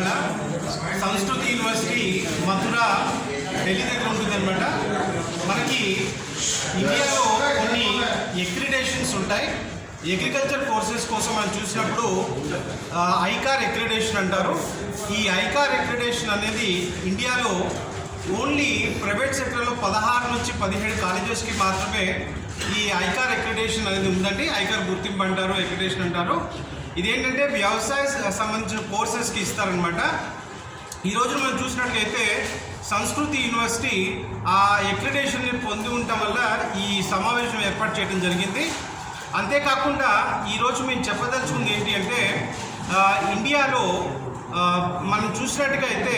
తెలంగాణ సంస్కృతి యూనివర్సిటీ మథురా ఢిల్లీ దగ్గర ఉంటుందన్నమాట. మనకి ఇండియాలో కొన్ని అక్రిడేషన్స్ ఉంటాయి. అగ్రికల్చర్ కోర్సెస్ కోసం మనం చూసినప్పుడు ఐకార్ అక్రిడేషన్ అంటారు. ఈ ఐకార్ అక్రిడేషన్ అనేది ఇండియాలో ఓన్లీ ప్రైవేట్ సెక్టర్లో 16 నుంచి 17 కాలేజెస్కి మాత్రమే ఈ ఐకార్ అక్రిడేషన్ అనేది ఉందండి. ఐకార్ గుర్తింపు అంటారు, అక్రిడేషన్ అంటారు. ఇదేంటంటే వ్యవసాయ సంబంధించిన కోర్సెస్కి ఇస్తారనమాట. ఈరోజు మనం చూసినట్లయితే సంస్కృతి యూనివర్సిటీ ఆ అక్రిడేషన్ని పొంది ఉండటం వల్ల ఈ సమావేశం ఏర్పాటు చేయడం జరిగింది. అంతేకాకుండా ఈరోజు మేము చెప్పదలుచుకుంది ఏంటి అంటే ఇండియాలో మనం చూసినట్టుగా అయితే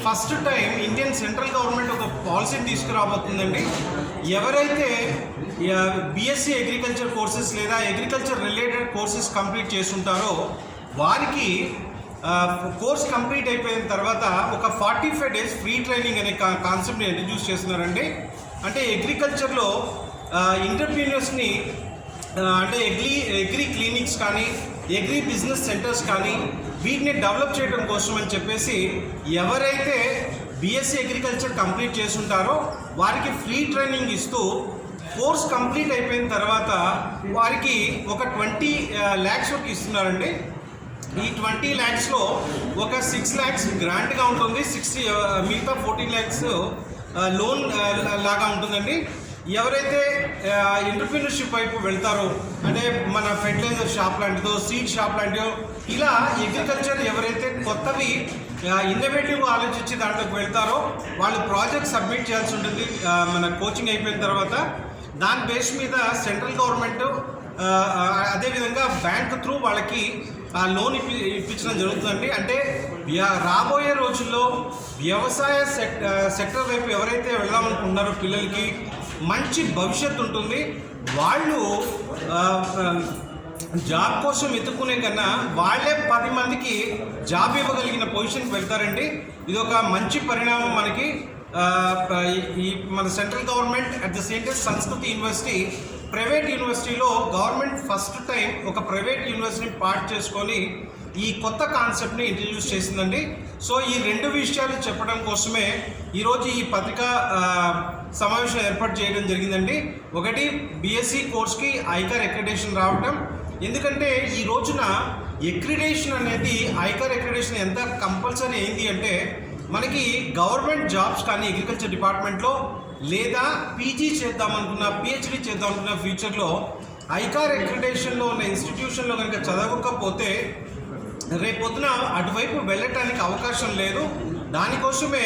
first time Indian central government ఒక పాలసీని తీసుకురాబోతుందండి. ఎవరైతే బీఎస్సీ అగ్రికల్చర్ కోర్సెస్ లేదా అగ్రికల్చర్ రిలేటెడ్ కోర్సెస్ కంప్లీట్ చేస్తుంటారో వారికి కోర్స్ కంప్లీట్ అయిపోయిన తర్వాత ఒక 45 days ఫ్రీ ట్రైనింగ్ అనే కాన్సెప్ట్ని ఇంట్రడ్యూస్ చేస్తున్నారండి. అంటే అగ్రికల్చర్లో ఎంటర్‌ప్రెన్యూర్స్ని అంటే అగ్రి క్లినిక్స్ కానీ అగ్రి బిజినెస్ సెంటర్స్ కానీ వీటిని డెవలప్ చేయడం కోసం అని చెప్పేసి ఎవరైతే బీఎస్సీ అగ్రికల్చర్ కంప్లీట్ చేసుంటారో వారికి ఫ్రీ ట్రైనింగ్ ఇస్తూ కోర్స్ కంప్లీట్ అయిపోయిన తర్వాత వారికి ఒక 20 lakhs వరకు ఇస్తున్నారండి. ఈ 20 lakhsలో ఒక 6 lakhs గ్రాంట్గా ఉంటుంది, మిగతా 14 lakhs లోన్ లాగా ఉంటుందండి. ఎవరైతే ఎంటర్‌ప్రెన్యూర్‌షిప్ వైపు వెళ్తారో అంటే మన ఫెర్టిలైజర్ షాప్ లాంటిదో సీడ్ షాప్ లాంటిదో ఇలా అగ్రికల్చర్ ఎవరైతే కొత్తవి ఇన్నోవేటివ్గా ఆలోచించి దాంట్లోకి వెళ్తారో వాళ్ళు ప్రాజెక్ట్ సబ్మిట్ చేయాల్సి ఉంటుంది. మన కోచింగ్ అయిపోయిన తర్వాత దాని బేస్ మీద సెంట్రల్ గవర్నమెంట్ అదేవిధంగా బ్యాంక్ త్రూ వాళ్ళకి లోన్ ఇప్పించడం జరుగుతుందండి. అంటే రాబోయే రోజుల్లో వ్యవసాయ సెక్టర్ వైపు ఎవరైతే వెళ్దామనుకుంటున్నారో పిల్లలకి మంచి భవిష్యత్తు ఉంటుంది. వాళ్ళు జాబ్ కోసం వెతుక్కునే కన్నా వాళ్ళే 10 మందికి జాబ్ ఇవ్వగలిగిన పొజిషన్కి వెళ్తారండి. ఇది ఒక మంచి పరిణామం మనకి. ఈ మన central government at the same time సంస్కృతి యూనివర్సిటీ ప్రైవేట్ యూనివర్సిటీలో గవర్నమెంట్ ఫస్ట్ టైం ఒక ప్రైవేట్ యూనివర్సిటీని పార్ట్ చేసుకొని ఈ కొత్త కాన్సెప్ట్ని ఇంట్రడ్యూస్ చేసిందండి. సో ఈ 2 విషయాలు చెప్పడం కోసమే ఈరోజు ఈ పత్రికా సమావేశం ఏర్పాటు చేయడం జరిగిందండి. ఒకటి బీఎస్సీ కోర్స్కి ఐకార్ అక్రిడేషన్ రావటం. ఎందుకంటే ఈ రోజున అక్రిడేషన్ అనేది ఐకార్ అక్రిడేషన్ ఎంత కంపల్సరీ అయింది అంటే మనకి గవర్నమెంట్ జాబ్స్ కానీ అగ్రికల్చర్ డిపార్ట్మెంట్లో లేదా పీజీ చేద్దామనుకున్న పిహెచ్డీ చేద్దామనుకున్న ఫ్యూచర్లో ఐకార్ అక్రిడేషన్లో ఉన్న ఇన్స్టిట్యూషన్లో కనుక చదవకపోతే రేపొద్దున అటువైపు వెళ్ళటానికి అవకాశం లేదు. దానికోసమే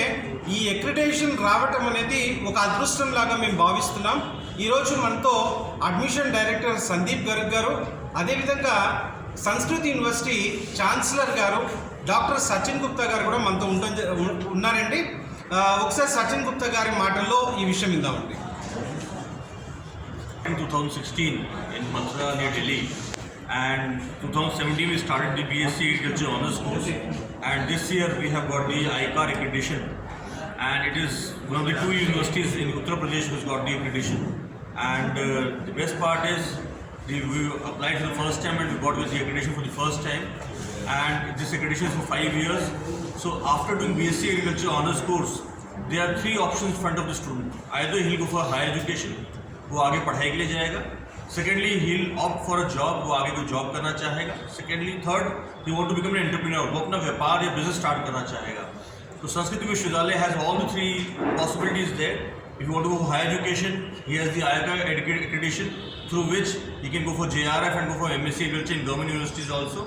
ఈ అక్రిడేషన్ రావటం అనేది ఒక అదృష్టం లాగా మేము భావిస్తున్నాం. ఈరోజు మనతో అడ్మిషన్ డైరెక్టర్ సందీప్ గర్గ్ గారు, అదేవిధంగా సంస్కృతి యూనివర్సిటీ ఛాన్సలర్ గారు డాక్టర్ సచిన్ గుప్తా గారు కూడా మనతో ఉన్నారండి. ఒకసారి సచిన్ గుప్తా గారి మాటల్లో ఈ విషయం విందామండి. In 2016 in Mathura near Delhi, and 2017 we started the BSc Agriculture Honours course, and this year we have got the ICAR accreditation, and it is one of the 2 universities in Uttar Pradesh which got the accreditation. And the best part is we applied for the first time and we got the accreditation for the first time, and this accreditation is for 5 years. So after doing BSc Agriculture Honours course, there are 3 options in front of the student. Either he'll go for higher education, वो आगे पढ़ाई के लिए जाएगा. Secondly he'll opt for a job, वो आगे कोई job करना चाहेगा. Secondly third he want to become an entrepreneur, वो अपना व्यापार या बिजनेस स्टार्ट करना चाहेगा. तो संस्कृति विश्वविद्यालय has all the 3 possibilities there. If you want to go for higher education, he has the ICAR accreditation through which he can go for JRF and go for MSc Agriculture in government universities also.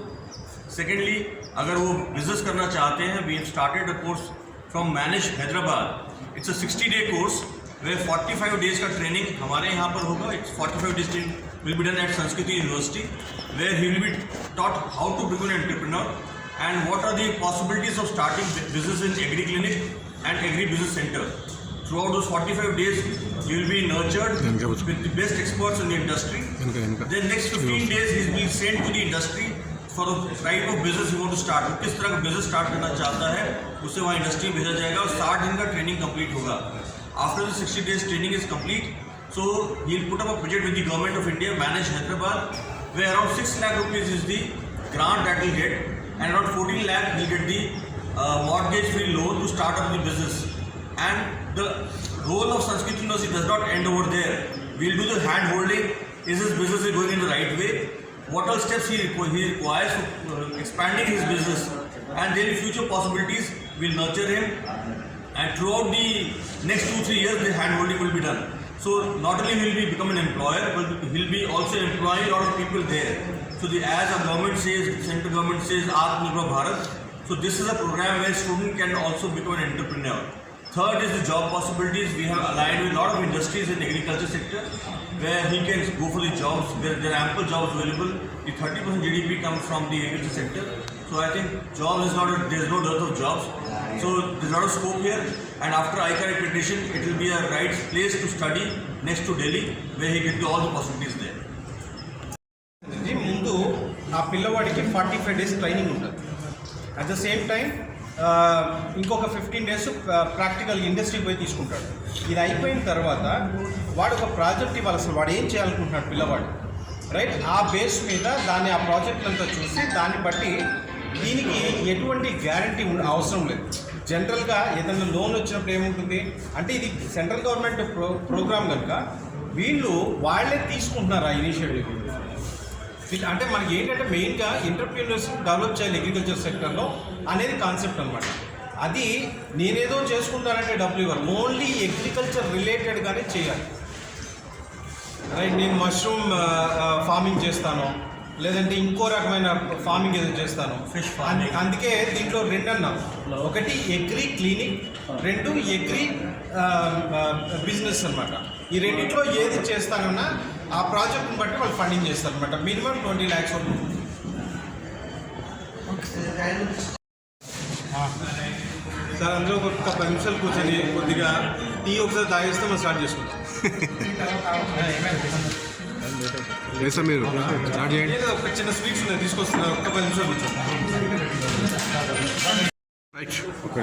Secondly, अगर वो business करना चाहते हैं, we have started a course from Manage Hyderabad. It's a 60-day course where 45 days का training हमारे यहाँ पर होगा. It's 45 days training will be done at Sanskriti University, where he will be taught how to become an entrepreneur and what are the possibilities of starting business in agri clinic and agri business center. Throughout those 45 days, you will be nurtured with the best experts in the industry. Then next 15 days, he will be sent to the industry for the type of business you want to start. किस तरह का business start करना चाहता है, उसे वहाँ industry भेजा जाएगा और 60 दिन का ट्रेनिंग कंप्लीट होगा. After the 60 days training is complete, so he'll put up a project with the government of India, Manage Hyderabad, where around 6 lakh rupees is the grant that he'll get, and around 14 lakh he'll get the mortgage-free loan to start up the business. And the role of Sanskrit University does not end over there. We'll do the hand-holding. Is his business going in the right way? What all steps he requires for expanding his business? And then future possibilities will nurture him. And throughout the next 2-3 years, the hand-holding will be done. So not only will he become an employer, but he'll be also employing a lot of people there. So as our government says, central government says, Atmanirbhar Bharat. So this is a program where student can also become an entrepreneur. Third is the job possibilities. We have aligned with a lot of industries in the agriculture sector where he can go for the jobs. There are ample jobs available. The 30% GDP comes from the agriculture sector. So I think jobs is not, there's no dearth of jobs. So there's a lot of scope here. And after ICAR accreditation, it will be a right place to study next to Delhi where he can do all the possibilities there. ముందు ఆ పిల్లవాడికి 45 days training ఉంటుంది. At the same time ఇంకొక 15 days practical ఇండస్ట్రీకి పోయి తీసుకుంటాడు. ఇది అయిపోయిన తర్వాత వాడు ఒక ప్రాజెక్ట్ ఇవ్వాలి. అసలు వాడు ఏం చేయాలనుకుంటున్నాడు పిల్లవాడు, రైట్? ఆ బేస్ మీద దాన్ని ఆ ప్రాజెక్ట్ అంతా చూసి దాన్ని బట్టి దీనికి ఎటువంటి గ్యారంటీ అవసరం లేదు. జనరల్గా ఏదైనా లోన్ వచ్చినప్పుడు ఏముంటుంది అంటే ఇది సెంట్రల్ గవర్నమెంట్ ప్రోగ్రామ్ కనుక వీళ్ళు వాళ్ళే తీసుకుంటున్నారు ఆ ఇనిషియేటివ్. అంటే మనకి ఏంటంటే మెయిన్గా ఎంటర్‌ప్రెన్యూర్స్ డెవలప్ చేయాలి అగ్రికల్చర్ సెక్టర్లో అనేది కాన్సెప్ట్ అనమాట. అది నేనేదో చేసుకుంటానంటే డబ్బులు ఇవ్వరు, ఓన్లీ అగ్రికల్చర్ రిలేటెడ్గానే చేయాలి, రైట్? నేను మష్రూమ్ ఫార్మింగ్ చేస్తాను, లేదంటే ఇంకో రకమైన ఫార్మింగ్ ఏదో చేస్తాను, ఫిష్ ఫార్మింగ్. అందుకే దీంట్లో 2 అన్నాం, ఒకటి అగ్రి క్లినిక్, 2 అగ్రి బిజినెస్ అనమాట. ఈ రెండింటిలో ఏది చేస్తానన్నా ఆ ప్రాజెక్ట్ని బట్టి వాళ్ళు ఫండింగ్ చేస్తారు అనమాట. మినిమం 20 lakhs వరకు. సార్ అందులో ఒక 10 నిమిషాలు కూర్చొని కొద్దిగా టీ ఒకసారి తాగేస్తే మనం స్టార్ట్ చేసుకుంటాం. సార్ మీరు స్టార్ట్ చేయండి. ఒక చిన్న స్వీట్స్ ఉన్నాయి తీసుకొస్తున్నారు, ఒక 10 నిమిషాలు కూర్చోండి. రైట్. ఓకే.